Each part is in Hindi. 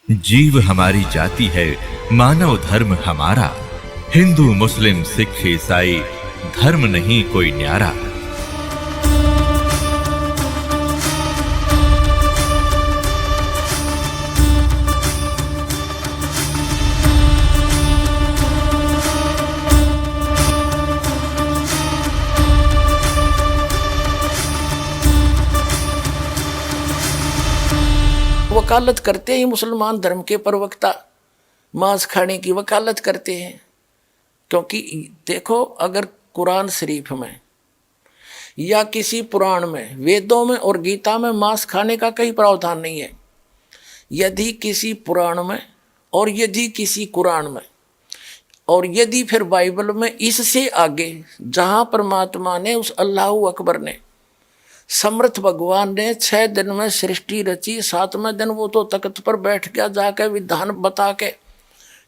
जीव हमारी जाति है, मानव धर्म हमारा। हिंदू मुस्लिम सिख ईसाई धर्म नहीं कोई न्यारा। वकालत करते हैं मुसलमान धर्म के प्रवक्ता, मांस खाने की वकालत करते हैं। क्योंकि देखो, अगर कुरान शरीफ में या किसी पुराण में, वेदों में और गीता में मांस खाने का कहीं प्रावधान नहीं है। यदि किसी पुराण में और यदि किसी कुरान में और यदि फिर बाइबल में, इससे आगे जहां परमात्मा ने, उस अल्लाह अकबर ने, समर्थ भगवान ने 6 दिन में सृष्टि रची, 7वें दिन वो तो तख्त पर बैठ गया जाके विधान बता के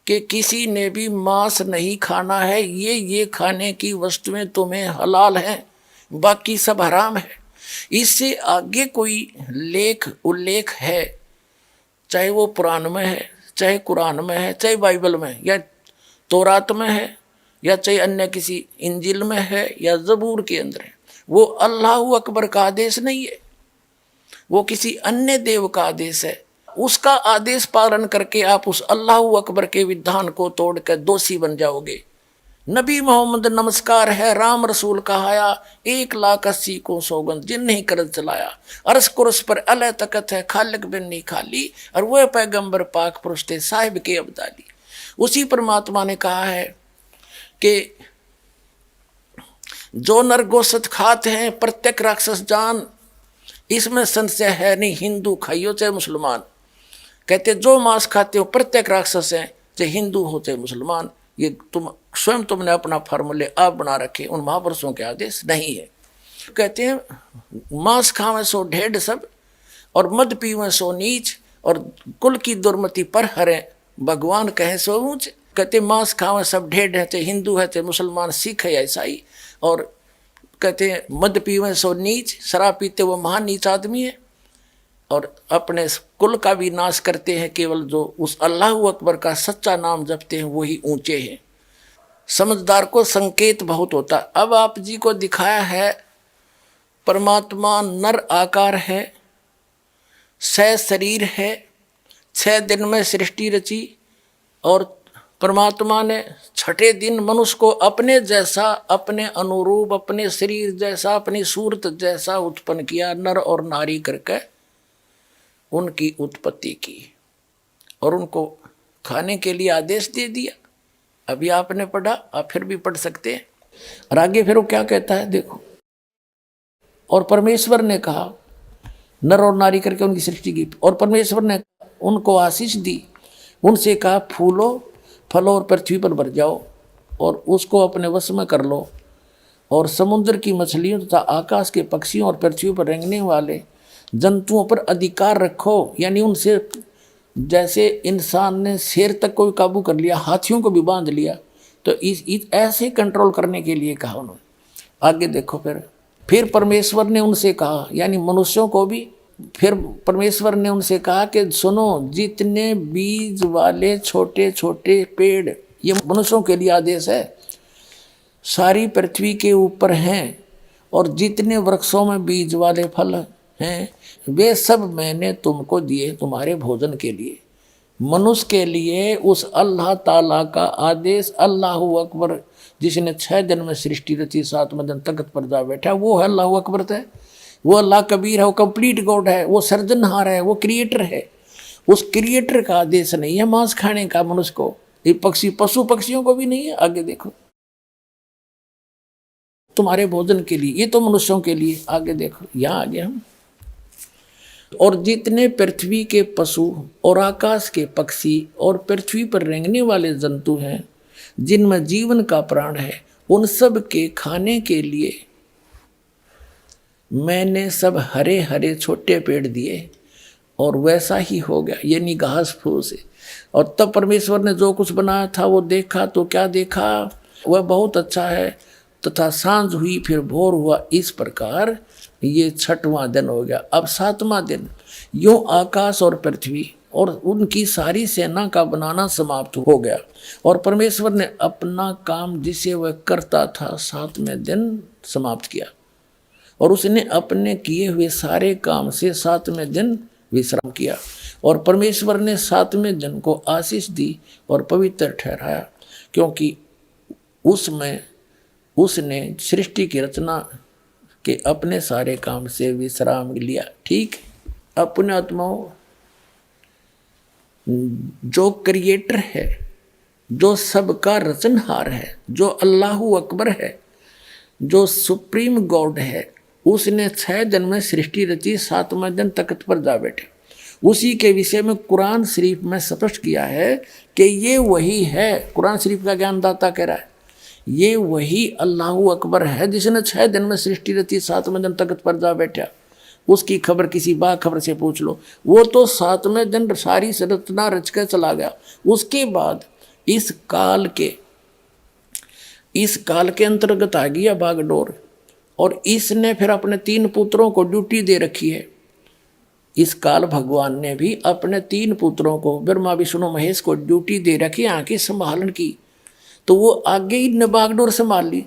कि किसी ने भी मांस नहीं खाना है, ये खाने की वस्तुएं तुम्हें हलाल हैं, बाकी सब हराम है। इससे आगे कोई लेख उल्लेख है, चाहे वो पुराण में है, चाहे कुरान में है, चाहे बाइबल में या तौरात में है, या चाहे अन्य किसी इंजिल में है या जबूर के अंदर है, वो अल्लाह अकबर का आदेश नहीं है, वो किसी अन्य देव का आदेश है। उसका आदेश पालन करके आप उस अल्लाह अकबर के विधान को तोड़कर दोषी बन जाओगे। नबी मोहम्मद नमस्कार है, राम रसूल कहाया, 1,80,000 को सौगंध जिन नहीं कर चलाया, अरस कुरस पर अल तकत है, खालिक बिन नहीं खाली, और वह पैगंबर पाक पुरुष थे साहिब के अब्दाली। उसी परमात्मा ने कहा है कि जो नर गोश्त खाते हैं प्रत्येक राक्षस जान, इसमें संशय है नहीं, हिंदू खाइयो चाहे मुसलमान। कहते जो मांस खाते हो प्रत्येक राक्षस हैं, चाहे हिंदू हो चाहे मुसलमान। ये तुमने अपना फार्मूले आप बना रखे, उन महापुरुषों के आदेश नहीं है। कहते हैं मांस खावे सो ढेढ़ सब, और मद पीवे सो नीच, और कुल की दुर्मति पर हरे, भगवान कहे सो ऊंच। कहते मांस खावे सब ढेढ़ है, चाहे हिंदू है चाहे मुसलमान, सिख है या ईसाई। और कहते हैं मद पीवे सो नीच, शराब पीते वो महान नीच आदमी है। और अपने कुल का भी नाश करते हैं, केवल जो उस अल्लाह अकबर का सच्चा नाम जपते हैं वही ऊंचे हैं। समझदार को संकेत बहुत होता। अब आप जी को दिखाया है परमात्मा नर आकार है, 6 शरीर है, 6 दिन में सृष्टि रची, और परमात्मा ने 6ठे दिन मनुष्य को अपने जैसा, अपने अनुरूप, अपने शरीर जैसा, अपनी सूरत जैसा उत्पन्न किया, नर और नारी करके उनकी उत्पत्ति की, और उनको खाने के लिए आदेश दे दिया। अभी आपने पढ़ा, आप फिर भी पढ़ सकते हैं। और आगे फिर वो क्या कहता है देखो, और परमेश्वर ने कहा, नर और नारी करके उनकी सृष्टि की, और परमेश्वर ने उनको आशीष दी, उनसे कहा फूलो फलो और पृथ्वी पर भर जाओ, और उसको अपने वश में कर लो, और समुद्र की मछलियों तथा आकाश के पक्षियों और पृथ्वी पर रेंगने वाले जंतुओं पर अधिकार रखो। यानी उनसे, जैसे इंसान ने शेर तक को भी काबू कर लिया, हाथियों को भी बांध लिया, तो इस ऐसे कंट्रोल करने के लिए कहा उन्होंने। आगे देखो, फिर परमेश्वर ने उनसे कहा, यानी मनुष्यों को भी, फिर परमेश्वर ने उनसे कहा कि सुनो, जितने बीज वाले छोटे छोटे पेड़, ये मनुष्यों के लिए आदेश है, सारी पृथ्वी के ऊपर हैं, और जितने वृक्षों में बीज वाले फल हैं, वे सब मैंने तुमको दिए तुम्हारे भोजन के लिए। मनुष्य के लिए उस अल्लाह ताला का आदेश, अल्लाह अकबर जिसने 6 दिन में सृष्टि रची, 7वें दिन तख्त पर जा बैठा, वो है अल्लाह अकबर है। वो अल्लाह कबीर है, वो कंप्लीट गॉड है, वो सर्जनहार है, वो क्रिएटर है। उस क्रिएटर का आदेश नहीं है मांस खाने का मनुष्य को, ये पशु पक्षियों को भी नहीं है। आगे देखो, तुम्हारे भोजन के लिए, ये तो मनुष्यों के लिए। आगे देखो, यहाँ आगे हम, और जितने पृथ्वी के पशु और आकाश के पक्षी और पृथ्वी पर रेंगने वाले जंतु हैं, जिनमें जीवन का प्राण है, उन सब के खाने के लिए मैंने सब हरे हरे छोटे पेड़ दिए, और वैसा ही हो गया, यानी घास फूस से। और तब परमेश्वर ने जो कुछ बनाया था वो देखा, तो क्या देखा, वह बहुत अच्छा है। तथा सांझ हुई फिर भोर हुआ, इस प्रकार ये 6वां दिन हो गया। अब 7वां दिन, यूं आकाश और पृथ्वी और उनकी सारी सेना का बनाना समाप्त हो गया। और परमेश्वर ने अपना काम जिसे वह करता था 7वें दिन समाप्त किया, और उसने अपने किए हुए सारे काम से 7वें दिन विश्राम किया। और परमेश्वर ने 7वें दिन को आशीष दी और पवित्र ठहराया, क्योंकि उसमें उसने सृष्टि की रचना के अपने सारे काम से विश्राम लिया। ठीक, अपने आत्माओं, जो क्रिएटर है, जो सबका रचनहार है, जो अल्लाहू अकबर है, जो सुप्रीम गॉड है, उसने 6 दिन में सृष्टि रची, 7वें दिन तख्त पर जा बैठे। उसी के विषय में कुरान शरीफ में स्पष्ट किया है कि ये वही है। कुरान शरीफ का ज्ञानदाता कह रहा है ये वही अल्लाहू अकबर है जिसने 6 दिन में सृष्टि रची, 7वें दिन तख्त पर जा बैठा। उसकी खबर किसी बाखबर से पूछ लो, वो तो 7वें दिन सारी रचना रच के चला गया। उसके बाद इस काल के अंतर्गत आ गया बागडोर, और इसने फिर अपने 3 पुत्रों को ड्यूटी दे रखी है। इस काल भगवान ने भी अपने 3 पुत्रों को, ब्रह्मा विष्णु महेश को ड्यूटी दे रखी आंखें संभालन की, तो वो आगे ही बागडोर संभाल ली।